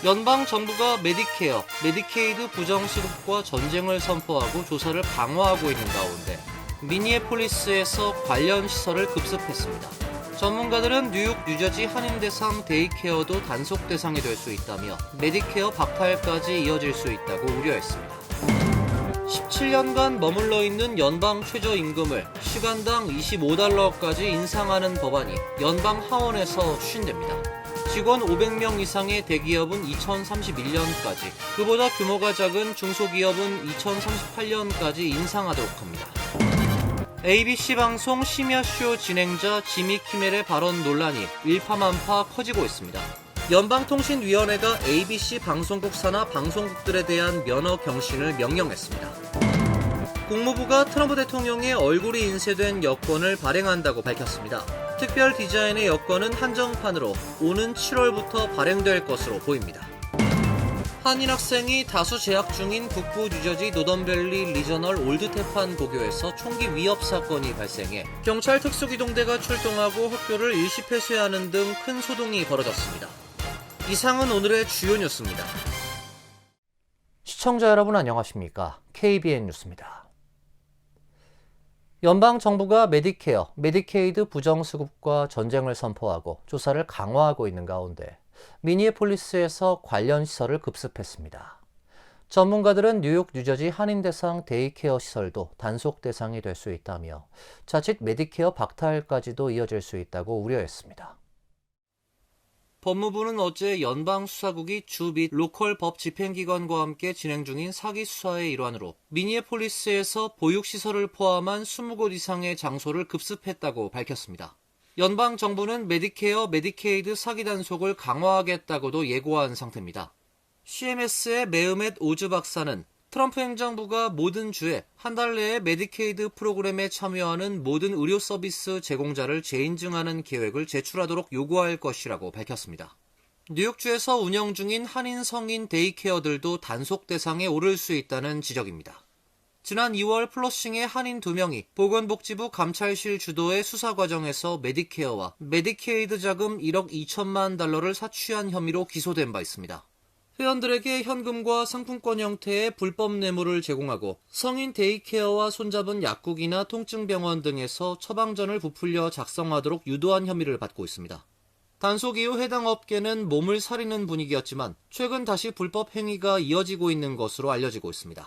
연방정부가 메디케어, 메디케이드 부정시급과 전쟁을 선포하고 조사를 강화하고 있는 가운데 미니애폴리스에서 관련 시설을 급습했습니다. 전문가들은 뉴욕, 뉴저지 한인대상 데이케어도 단속 대상이 될 수 있다며 메디케어 박탈까지 이어질 수 있다고 우려했습니다. 17년간 머물러 있는 연방 최저임금을 시간당 $25까지 인상하는 법안이 연방 하원에서 추진됩니다. 직원 500명 이상의 대기업은 2031년까지, 그보다 규모가 작은 중소기업은 2038년까지 인상하도록 합니다. ABC 방송 심야쇼 진행자 지미 키멜의 발언 논란이 일파만파 커지고 있습니다. 연방통신위원회가 ABC 방송국 산하 방송국들에 대한 면허 경신을 명령했습니다. 국무부가 트럼프 대통령의 얼굴이 인쇄된 여권을 발행한다고 밝혔습니다. 특별 디자인의 여권은 한정판으로 오는 7월부터 발행될 것으로 보입니다. 한인 학생이 다수 재학 중인 북부 뉴저지 노던밸리 리저널 올드테판 고교에서 총기 위협 사건이 발생해 경찰 특수기동대가 출동하고 학교를 일시 폐쇄하는 등 큰 소동이 벌어졌습니다. 이상은 오늘의 주요 뉴스입니다. 시청자 여러분 안녕하십니까? KBN 뉴스입니다. 연방정부가 메디케어, 메디케이드 부정수급과 전쟁을 선포하고 조사를 강화하고 있는 가운데 미니애폴리스에서 관련 시설을 급습했습니다. 전문가들은 뉴욕, 뉴저지 한인대상 데이케어 시설도 단속 대상이 될 수 있다며 자칫 메디케어 박탈까지도 이어질 수 있다고 우려했습니다. 법무부는 어제 연방수사국이 주 및 로컬 법 집행기관과 함께 진행 중인 사기 수사의 일환으로 미니애폴리스에서 보육시설을 포함한 20곳 이상의 장소를 급습했다고 밝혔습니다. 연방정부는 메디케어, 메디케이드 사기 단속을 강화하겠다고도 예고한 상태입니다. CMS의 메흐멧 오즈 박사는 트럼프 행정부가 모든 주에 한 달 내에 메디케이드 프로그램에 참여하는 모든 의료 서비스 제공자를 재인증하는 계획을 제출하도록 요구할 것이라고 밝혔습니다. 뉴욕주에서 운영 중인 한인 성인 데이케어들도 단속 대상에 오를 수 있다는 지적입니다. 지난 2월 플러싱의 한인 2명이 보건복지부 감찰실 주도의 수사 과정에서 메디케어와 메디케이드 자금 1억 2천만 달러를 사취한 혐의로 기소된 바 있습니다. 회원들에게 현금과 상품권 형태의 불법 뇌물을 제공하고 성인 데이케어와 손잡은 약국이나 통증병원 등에서 처방전을 부풀려 작성하도록 유도한 혐의를 받고 있습니다. 단속 이후 해당 업계는 몸을 사리는 분위기였지만 최근 다시 불법 행위가 이어지고 있는 것으로 알려지고 있습니다.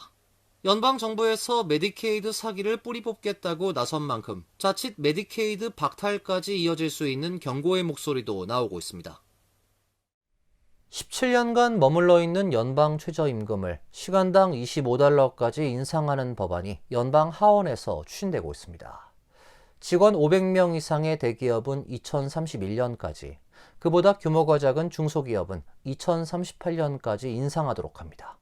연방정부에서 메디케이드 사기를 뿌리 뽑겠다고 나선 만큼 자칫 메디케이드 박탈까지 이어질 수 있는 경고의 목소리도 나오고 있습니다. 17년간 머물러 있는 연방 최저임금을 시간당 $25까지 인상하는 법안이 연방 하원에서 추진되고 있습니다. 직원 500명 이상의 대기업은 2031년까지, 그보다 규모가 작은 중소기업은 2038년까지 인상하도록 합니다.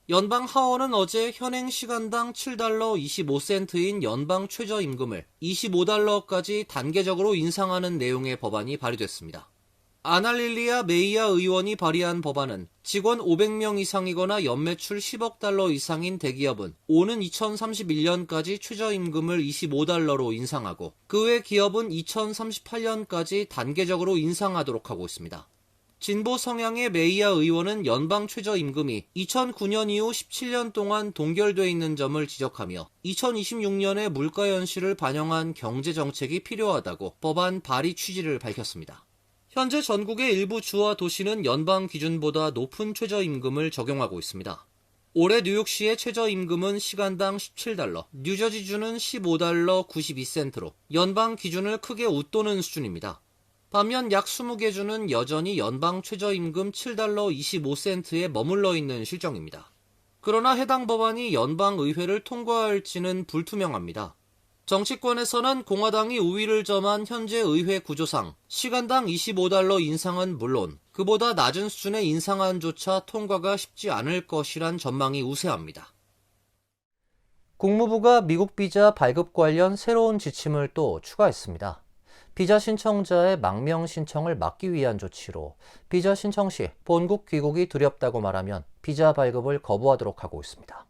연방 하원은 어제 현행 시간당 $7.25인 연방 최저임금을 $25까지 단계적으로 인상하는 내용의 법안이 발의됐습니다. 아날릴리아 메이아 의원이 발의한 법안은 직원 500명 이상이거나 연매출 $10억 이상인 대기업은 오는 2031년까지 최저임금을 $25로 인상하고 그 외 기업은 2038년까지 단계적으로 인상하도록 하고 있습니다. 진보 성향의 메이아 의원은 연방 최저임금이 2009년 이후 17년 동안 동결돼 있는 점을 지적하며 2026년의 물가 현실을 반영한 경제정책이 필요하다고 법안 발의 취지를 밝혔습니다. 현재 전국의 일부 주와 도시는 연방 기준보다 높은 최저임금을 적용하고 있습니다. 올해 뉴욕시의 최저임금은 시간당 $17, 뉴저지주는 $15.92로 연방 기준을 크게 웃도는 수준입니다. 반면 약 20개 주는 여전히 연방 최저임금 $7.25에 머물러 있는 실정입니다. 그러나 해당 법안이 연방의회를 통과할지는 불투명합니다. 정치권에서는 공화당이 우위를 점한 현재 의회 구조상 시간당 $25 인상은 물론 그보다 낮은 수준의 인상안조차 통과가 쉽지 않을 것이란 전망이 우세합니다. 국무부가 미국 비자 발급 관련 새로운 지침을 또 추가했습니다. 비자 신청자의 망명 신청을 막기 위한 조치로 비자 신청 시 본국 귀국이 두렵다고 말하면 비자 발급을 거부하도록 하고 있습니다.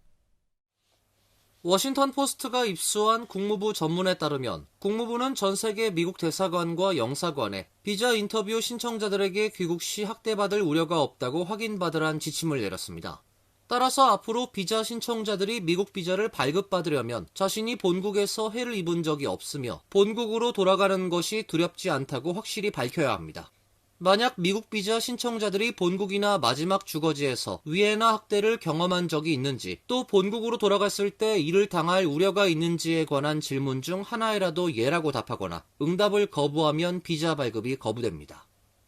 워싱턴 포스트가 입수한 국무부 전문에 따르면 국무부는 전 세계 미국 대사관과 영사관에 비자 인터뷰 신청자들에게 귀국 시 학대받을 우려가 없다고 확인받으란 지침을 내렸습니다. 따라서 앞으로 비자 신청자들이 미국 비자를 발급받으려면 자신이 본국에서 해를 입은 적이 없으며 본국으로 돌아가는 것이 두렵지 않다고 확실히 밝혀야 합니다. 만약 미국 비자 신청자들이 본국이나 마지막 주거지에서 위해나 학대를 경험한 적이 있는지, 또 본국으로 돌아갔을 때 이를 당할 우려가 있는지에 관한 질문 중 하나에라도 예라고 답하거나 응답을 거부하면 비자 발급이 거부됩니다.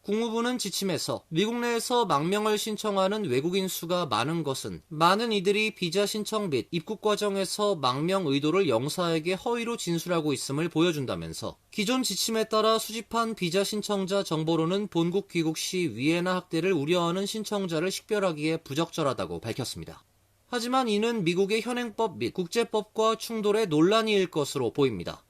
국무부는 지침에서 미국 내에서 망명을 신청하는 외국인 수가 많은 것은 많은 이들이 비자 신청 및 입국 과정에서 망명 의도를 영사에게 허위로 진술하고 있음을 보여준다면서 기존 지침에 따라 수집한 비자 신청자 정보로는 본국 귀국 시 위해나 학대를 우려하는 신청자를 식별하기에 부적절하다고 밝혔습니다. 하지만 이는 미국의 현행법 및 국제법과 충돌의 논란일 것으로 보입니다.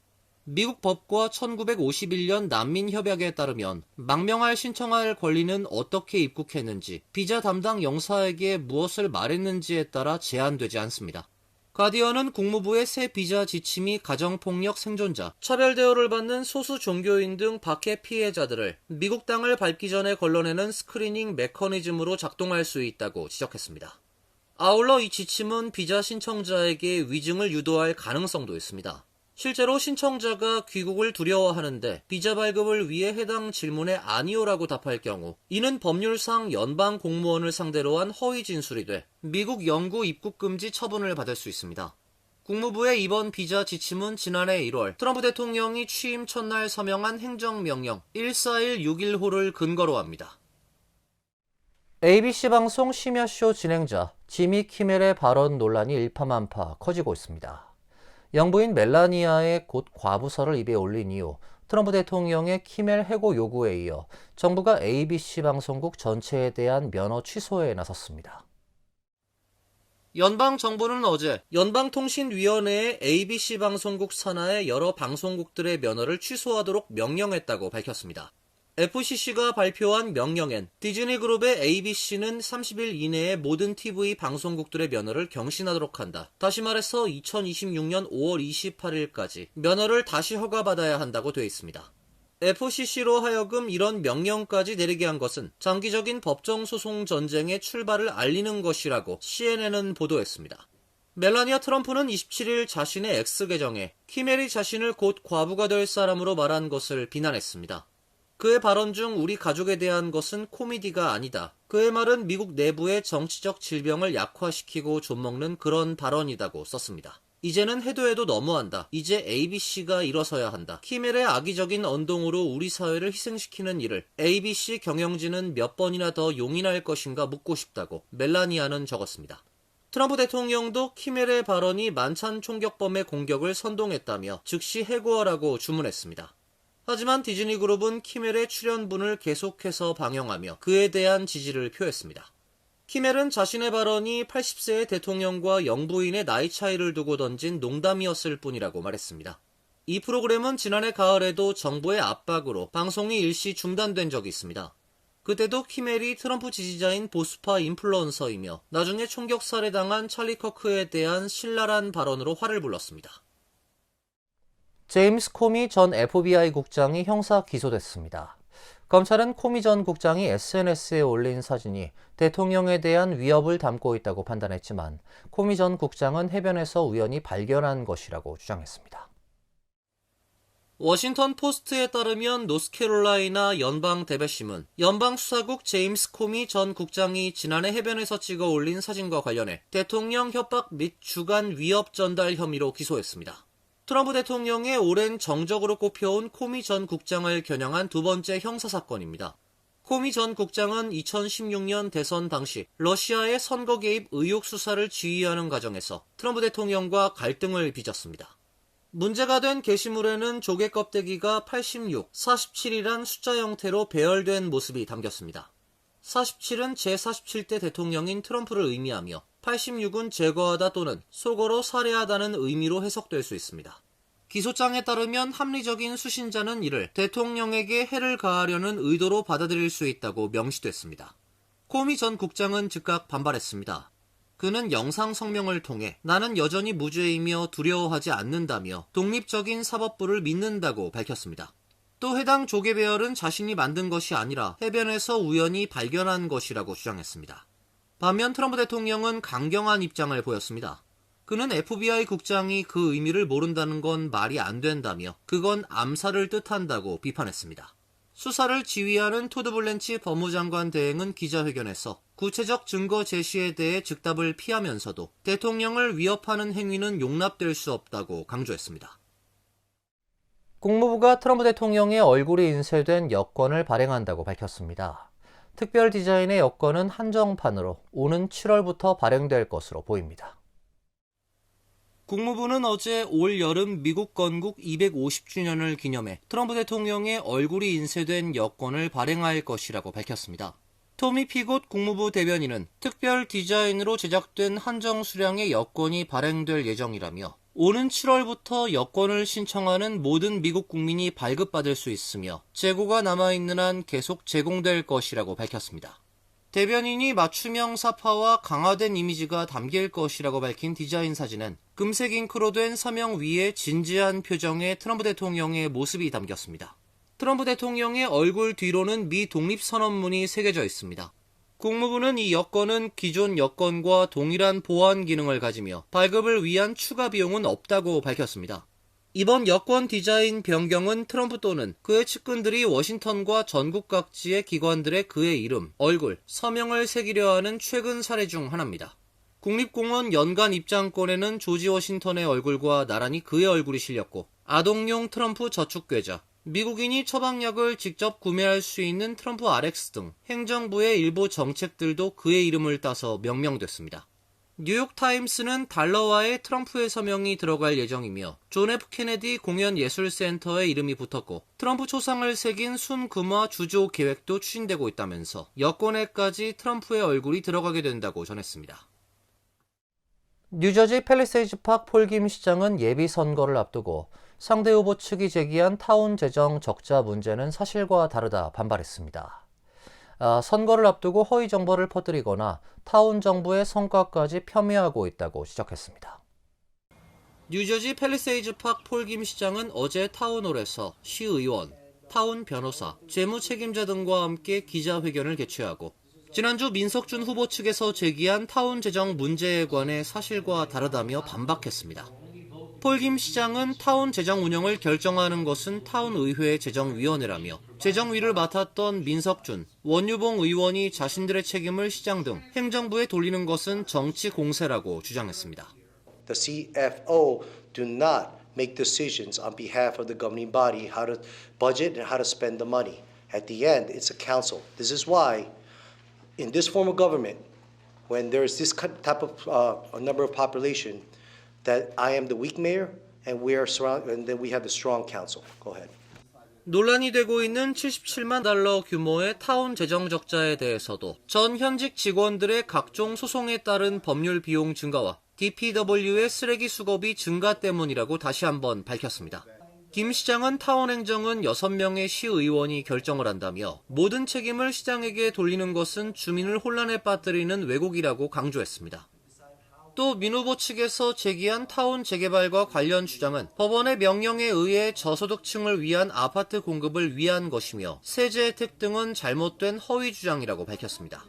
미국 법과 1951년 난민협약에 따르면 망명할 신청할 권리는 어떻게 입국했는지, 비자 담당 영사에게 무엇을 말했는지에 따라 제한되지 않습니다. 가디언은 국무부의 새 비자 지침이 가정폭력 생존자, 차별 대우를 받는 소수 종교인 등 박해 피해자들을 미국 땅을 밟기 전에 걸러내는 스크리닝 메커니즘으로 작동할 수 있다고 지적했습니다. 아울러 이 지침은 비자 신청자에게 위증을 유도할 가능성도 있습니다. 실제로 신청자가 귀국을 두려워하는데 비자 발급을 위해 해당 질문에 아니오라고 답할 경우 이는 법률상 연방 공무원을 상대로 한 허위 진술이 돼 미국 영구 입국 금지 처분을 받을 수 있습니다. 국무부의 이번 비자 지침은 지난해 1월 트럼프 대통령이 취임 첫날 서명한 행정명령 14161호를 근거로 합니다. ABC 방송 심야쇼 진행자 지미 키멜의 발언 논란이 일파만파 커지고 있습니다. 영부인 멜라니아의 곧 과부설을 입에 올린 이후 트럼프 대통령의 키멜 해고 요구에 이어 정부가 ABC 방송국 전체에 대한 면허 취소에 나섰습니다. 연방정부는 어제 연방통신위원회에 ABC 방송국 산하의 여러 방송국들의 면허를 취소하도록 명령했다고 밝혔습니다. FCC가 발표한 명령엔 디즈니그룹의 ABC는 30일 이내에 모든 TV 방송국들의 면허를 경신하도록 한다. 다시 말해서 2026년 5월 28일까지 면허를 다시 허가받아야 한다고 되어 있습니다. FCC로 하여금 이런 명령까지 내리게 한 것은 장기적인 법정소송 전쟁의 출발을 알리는 것이라고 CNN은 보도했습니다. 멜라니아 트럼프는 27일 자신의 X계정에 키멜이 자신을 곧 과부가 될 사람으로 말한 것을 비난했습니다. 그의 발언 중 우리 가족에 대한 것은 코미디가 아니다. 그의 말은 미국 내부의 정치적 질병을 약화시키고 좀먹는 그런 발언이다고 썼습니다. 이제는 해도 해도 너무한다. 이제 ABC가 일어서야 한다. 키멜의 악의적인 언동으로 우리 사회를 희생시키는 일을 ABC 경영진은 몇 번이나 더 용인할 것인가 묻고 싶다고 멜라니아는 적었습니다. 트럼프 대통령도 키멜의 발언이 만찬 총격범의 공격을 선동했다며 즉시 해고하라고 주문했습니다. 하지만 디즈니그룹은 키멜의 출연분을 계속해서 방영하며 그에 대한 지지를 표했습니다. 키멜은 자신의 발언이 80세의 대통령과 영부인의 나이 차이를 두고 던진 농담이었을 뿐이라고 말했습니다. 이 프로그램은 지난해 가을에도 정부의 압박으로 방송이 일시 중단된 적이 있습니다. 그때도 키멜이 트럼프 지지자인 보수파 인플루언서이며 나중에 총격 살해당한 찰리 커크에 대한 신랄한 발언으로 화를 불렀습니다. 제임스 코미 전 FBI 국장이 형사 기소됐습니다. 검찰은 코미 전 국장이 SNS에 올린 사진이 대통령에 대한 위협을 담고 있다고 판단했지만 코미 전 국장은 해변에서 우연히 발견한 것이라고 주장했습니다. 워싱턴 포스트에 따르면 노스캐롤라이나 연방대배심은 연방수사국 제임스 코미 전 국장이 지난해 해변에서 찍어 올린 사진과 관련해 대통령 협박 및 주간 위협 전달 혐의로 기소했습니다. 트럼프 대통령의 오랜 정적으로 꼽혀온 코미 전 국장을 겨냥한 두 번째 형사사건입니다. 코미 전 국장은 2016년 대선 당시 러시아의 선거 개입 의혹 수사를 지휘하는 과정에서 트럼프 대통령과 갈등을 빚었습니다. 문제가 된 게시물에는 조개 껍데기가 86, 47이란 숫자 형태로 배열된 모습이 담겼습니다. 47은 제47대 대통령인 트럼프를 의미하며 86은 제거하다 또는 속어로 살해하다는 의미로 해석될 수 있습니다. 기소장에 따르면 합리적인 수신자는 이를 대통령에게 해를 가하려는 의도로 받아들일 수 있다고 명시됐습니다. 코미 전 국장은 즉각 반발했습니다. 그는 영상 성명을 통해 나는 여전히 무죄이며 두려워하지 않는다며 독립적인 사법부를 믿는다고 밝혔습니다. 또 해당 조개 배열은 자신이 만든 것이 아니라 해변에서 우연히 발견한 것이라고 주장했습니다. 반면 트럼프 대통령은 강경한 입장을 보였습니다. 그는 FBI 국장이 그 의미를 모른다는 건 말이 안 된다며 그건 암살을 뜻한다고 비판했습니다. 수사를 지휘하는 토드 블랜치 법무장관 대행은 기자회견에서 구체적 증거 제시에 대해 즉답을 피하면서도 대통령을 위협하는 행위는 용납될 수 없다고 강조했습니다. 국무부가 트럼프 대통령의 얼굴이 인쇄된 여권을 발행한다고 밝혔습니다. 특별 디자인의 여권은 한정판으로 오는 7월부터 발행될 것으로 보입니다. 국무부는 어제 올 여름 미국 건국 250주년을 기념해 트럼프 대통령의 얼굴이 인쇄된 여권을 발행할 것이라고 밝혔습니다. 토미 피곶 국무부 대변인은 특별 디자인으로 제작된 한정 수량의 여권이 발행될 예정이라며 오는 7월부터 여권을 신청하는 모든 미국 국민이 발급받을 수 있으며 재고가 남아있는 한 계속 제공될 것이라고 밝혔습니다. 대변인이 맞춤형 사파와 강화된 이미지가 담길 것이라고 밝힌 디자인 사진은 금색 잉크로 된 서명 위에 진지한 표정의 트럼프 대통령의 모습이 담겼습니다. 트럼프 대통령의 얼굴 뒤로는 미 독립선언문이 새겨져 있습니다. 국무부는 이 여권은 기존 여권과 동일한 보안 기능을 가지며 발급을 위한 추가 비용은 없다고 밝혔습니다. 이번 여권 디자인 변경은 트럼프 또는 그의 측근들이 워싱턴과 전국 각지의 기관들의 그의 이름, 얼굴, 서명을 새기려 하는 최근 사례 중 하나입니다. 국립공원 연간 입장권에는 조지 워싱턴의 얼굴과 나란히 그의 얼굴이 실렸고 아동용 트럼프 저축계좌, 미국인이 처방약을 직접 구매할 수 있는 트럼프 RX 등 행정부의 일부 정책들도 그의 이름을 따서 명명됐습니다. 뉴욕타임스는 달러와의 트럼프의 서명이 들어갈 예정이며 존 F 케네디 공연예술센터의 이름이 붙었고 트럼프 초상을 새긴 순금화 주조 계획도 추진되고 있다면서 여권에까지 트럼프의 얼굴이 들어가게 된다고 전했습니다. 뉴저지 팰리세이즈 팍 폴김 시장은 예비 선거를 앞두고 상대 후보 측이 제기한 타운 재정 적자 문제는 사실과 다르다 반발했습니다. 선거를 앞두고 허위 정보를 퍼뜨리거나 타운 정부의 성과까지 폄훼하고 있다고 지적했습니다. 뉴저지 팰리세이즈 팍 폴김 시장은 어제 타운홀에서 시의원, 타운 변호사, 재무 책임자 등과 함께 기자회견을 개최하고 지난주 민석준 후보 측에서 제기한 타운 재정 문제에 관해 사실과 다르다며 반박했습니다. 폴김 시장은 타운 재정 운영을 결정하는 것은 타운의회 재정위원회라며 재정위를 맡았던 민석준, 원유봉 의원이 자신들의 책임을 시장 등 행정부에 돌리는 것은 정치 공세라고 주장했습니다. The CFO do not make decisions on behalf of the governing body how to budget and how to spend the money. At the end, it's a council. This is why in this form of government, when there is this type of a number of population, that I am the weak mayor and we are surrounded, and then we have the strong council. Go ahead. 논란이 되고 있는 $77만 규모의 타운 재정 적자에 대해서도 전 현직 직원들의 각종 소송에 따른 법률 비용 증가와 DPW의 쓰레기 수거비 증가 때문이라고 다시 한번 밝혔습니다. 김 시장은 타운 행정은 6명의 시의원이 결정을 한다며 모든 책임을 시장에게 돌리는 것은 주민을 혼란에 빠뜨리는 왜곡이라고 강조했습니다. 또 민 후보 측에서 제기한 타운 재개발과 관련 주장은 법원의 명령에 의해 저소득층을 위한 아파트 공급을 위한 것이며 세제 혜택 등은 잘못된 허위 주장이라고 밝혔습니다.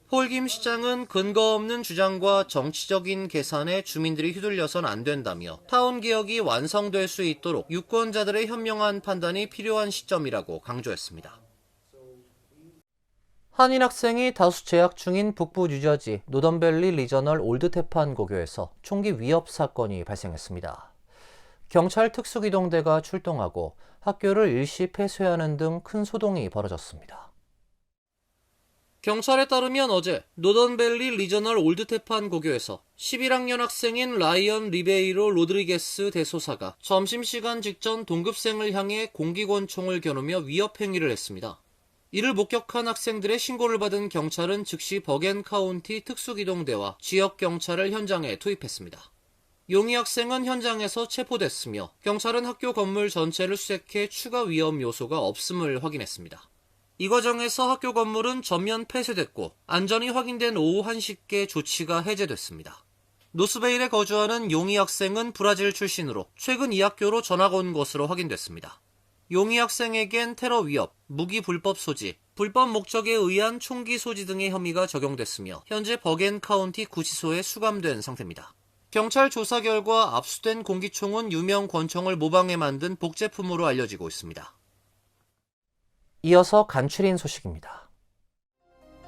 폴김 시장은 근거 없는 주장과 정치적인 계산에 주민들이 휘둘려선 안 된다며 타운 개혁이 완성될 수 있도록 유권자들의 현명한 판단이 필요한 시점이라고 강조했습니다. 한인 학생이 다수 재학 중인 북부 뉴저지 노던밸리 리저널 올드테판 고교에서 총기 위협 사건이 발생했습니다. 경찰 특수기동대가 출동하고 학교를 일시 폐쇄하는 등 큰 소동이 벌어졌습니다. 경찰에 따르면 어제 노던밸리 리저널 올드테판 고교에서 11학년 학생인 라이언 리베이로 로드리게스 대소사가 점심시간 직전 동급생을 향해 공기권총을 겨누며 위협 행위를 했습니다. 이를 목격한 학생들의 신고를 받은 경찰은 즉시 버겐 카운티 특수기동대와 지역 경찰을 현장에 투입했습니다. 용의 학생은 현장에서 체포됐으며 경찰은 학교 건물 전체를 수색해 추가 위험 요소가 없음을 확인했습니다. 이 과정에서 학교 건물은 전면 폐쇄됐고 안전이 확인된 오후 1시께 조치가 해제됐습니다. 노스베일에 거주하는 용희 학생은 브라질 출신으로 최근 이 학교로 전학 온 것으로 확인됐습니다. 용희 학생에겐 테러 위협, 무기 불법 소지, 불법 목적에 의한 총기 소지 등의 혐의가 적용됐으며 현재 버겐 카운티 구치소에 수감된 상태입니다. 경찰 조사 결과 압수된 공기총은 유명 권총을 모방해 만든 복제품으로 알려지고 있습니다. 이어서 간추린 소식입니다.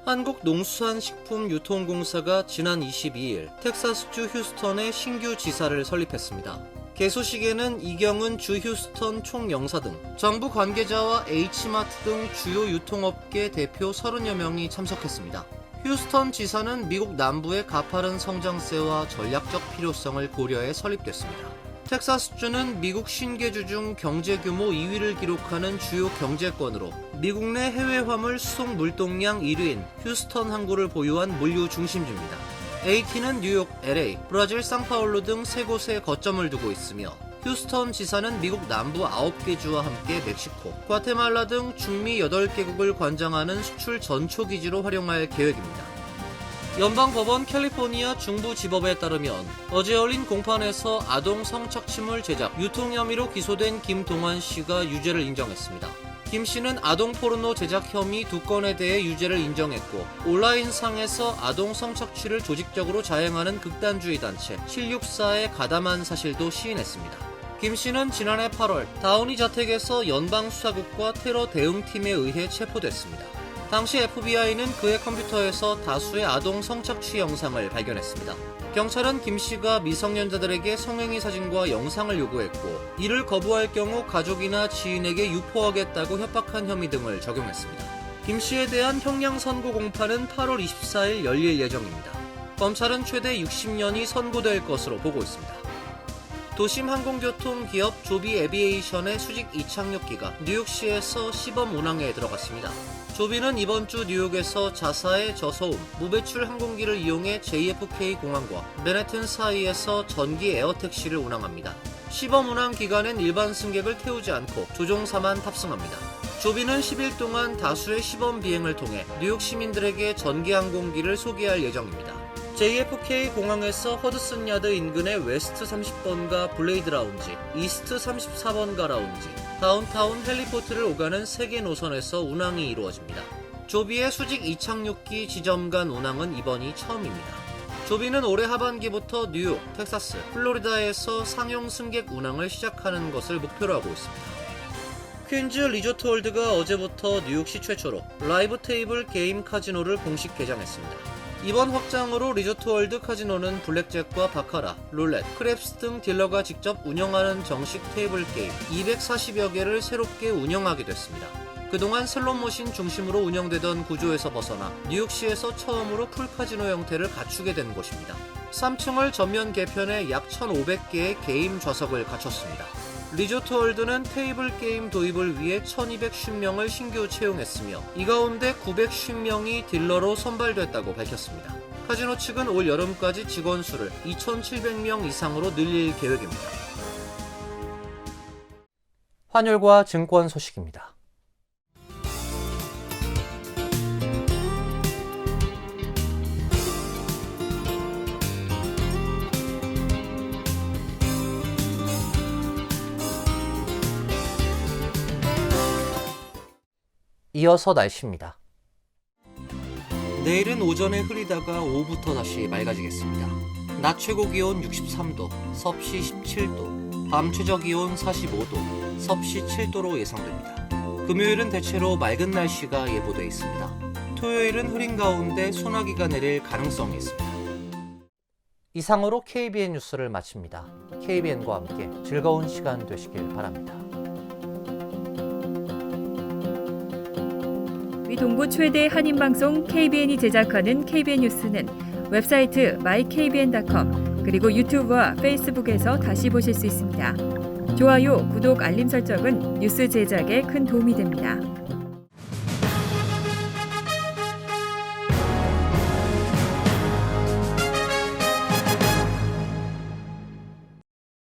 한국농수산식품유통공사가 지난 22일 텍사스주 휴스턴에 신규 지사를 설립했습니다. 개소식에는 이경은 주 휴스턴 총영사 등 정부 관계자와 H마트 등 주요 유통업계 대표 30여 명이 참석했습니다. 휴스턴 지사는 미국 남부의 가파른 성장세와 전략적 필요성을 고려해 설립됐습니다. 텍사스주는 미국 신계주 중 경제 규모 2위를 기록하는 주요 경제권으로 미국 내 해외 화물 수송 물동량 1위인 휴스턴 항구를 보유한 물류 중심지입니다. AT는 뉴욕, LA, 브라질 상파울루 등 3곳에 거점을 두고 있으며 휴스턴 지사는 미국 남부 9개 주와 함께 멕시코, 과테말라 등 중미 8개국을 관장하는 수출 전초기지로 활용할 계획입니다. 연방법원 캘리포니아 중부지법에 따르면 어제 열린 공판에서 아동 성착취물 제작, 유통 혐의로 기소된 김동완 씨가 유죄를 인정했습니다. 김 씨는 아동 포르노 제작 혐의 2건에 대해 유죄를 인정했고 온라인상에서 아동 성착취를 조직적으로 자행하는 극단주의 단체 764에 가담한 사실도 시인했습니다. 김 씨는 지난해 8월 다우니 자택에서 연방수사국과 테러 대응팀에 의해 체포됐습니다. 당시 FBI는 그의 컴퓨터에서 다수의 아동 성착취 영상을 발견했습니다. 경찰은 김 씨가 미성년자들에게 성행위 사진과 영상을 요구했고 이를 거부할 경우 가족이나 지인에게 유포하겠다고 협박한 혐의 등을 적용했습니다. 김 씨에 대한 형량 선고 공판은 8월 24일 열릴 예정입니다. 검찰은 최대 60년이 선고될 것으로 보고 있습니다. 도심 항공교통 기업 조비 에비에이션의 수직 이착륙기가 뉴욕시에서 시범 운항에 들어갔습니다. 조비는 이번 주 뉴욕에서 자사의 저소음, 무배출 항공기를 이용해 JFK 공항과 맨해튼 사이에서 전기 에어택시를 운항합니다. 시범 운항 기간엔 일반 승객을 태우지 않고 조종사만 탑승합니다. 조비는 10일 동안 다수의 시범 비행을 통해 뉴욕 시민들에게 전기 항공기를 소개할 예정입니다. JFK 공항에서 허드슨 야드 인근의 웨스트 30번가 블레이드 라운지, 이스트 34번가 라운지, 다운타운 헬리포트를 오가는 3개 노선에서 운항이 이루어집니다. 조비의 수직 이착륙기 지점 간 운항은 이번이 처음입니다. 조비는 올해 하반기부터 뉴욕, 텍사스, 플로리다에서 상용 승객 운항을 시작하는 것을 목표로 하고 있습니다. 퀸즈 리조트월드가 어제부터 뉴욕시 최초로 라이브 테이블 게임 카지노를 공식 개장했습니다. 이번 확장으로 리조트월드 카지노는 블랙잭과 바카라, 룰렛, 크랩스 등 딜러가 직접 운영하는 정식 테이블 게임 240여 개를 새롭게 운영하게 됐습니다. 그동안 슬롯머신 중심으로 운영되던 구조에서 벗어나 뉴욕시에서 처음으로 풀카지노 형태를 갖추게 된 곳입니다. 3층을 전면 개편해 약 1,500개의 게임 좌석을 갖췄습니다. 리조트월드는 테이블 게임 도입을 위해 1,250명을 신규 채용했으며 이 가운데 950명이 딜러로 선발됐다고 밝혔습니다. 카지노 측은 올 여름까지 직원 수를 2,700명 이상으로 늘릴 계획입니다. 환율과 증권 소식입니다. 이어서 날씨입니다. 내일은 오전에 흐리다가 오후부터 다시 맑아지겠습니다. 낮 최고 기온 63도, 섭씨 17도, 밤 최저 기온 45도, 섭씨 7도로 예상됩니다. 금요일은 대체로 맑은 날씨가 예보돼 있습니다. 토요일은 흐린 가운데 소나기가 내릴 가능성이 있습니다. 이상으로 KBN 뉴스를 마칩니다. KBN과 함께 즐거운 시간 되시길 바랍니다. 동부 최대 한인방송 KBN이 제작하는 KBN 뉴스는 웹사이트 mykbn.com 그리고 유튜브와 페이스북에서 다시 보실 수 있습니다. 좋아요, 구독, 알림 설정은 뉴스 제작에 큰 도움이 됩니다.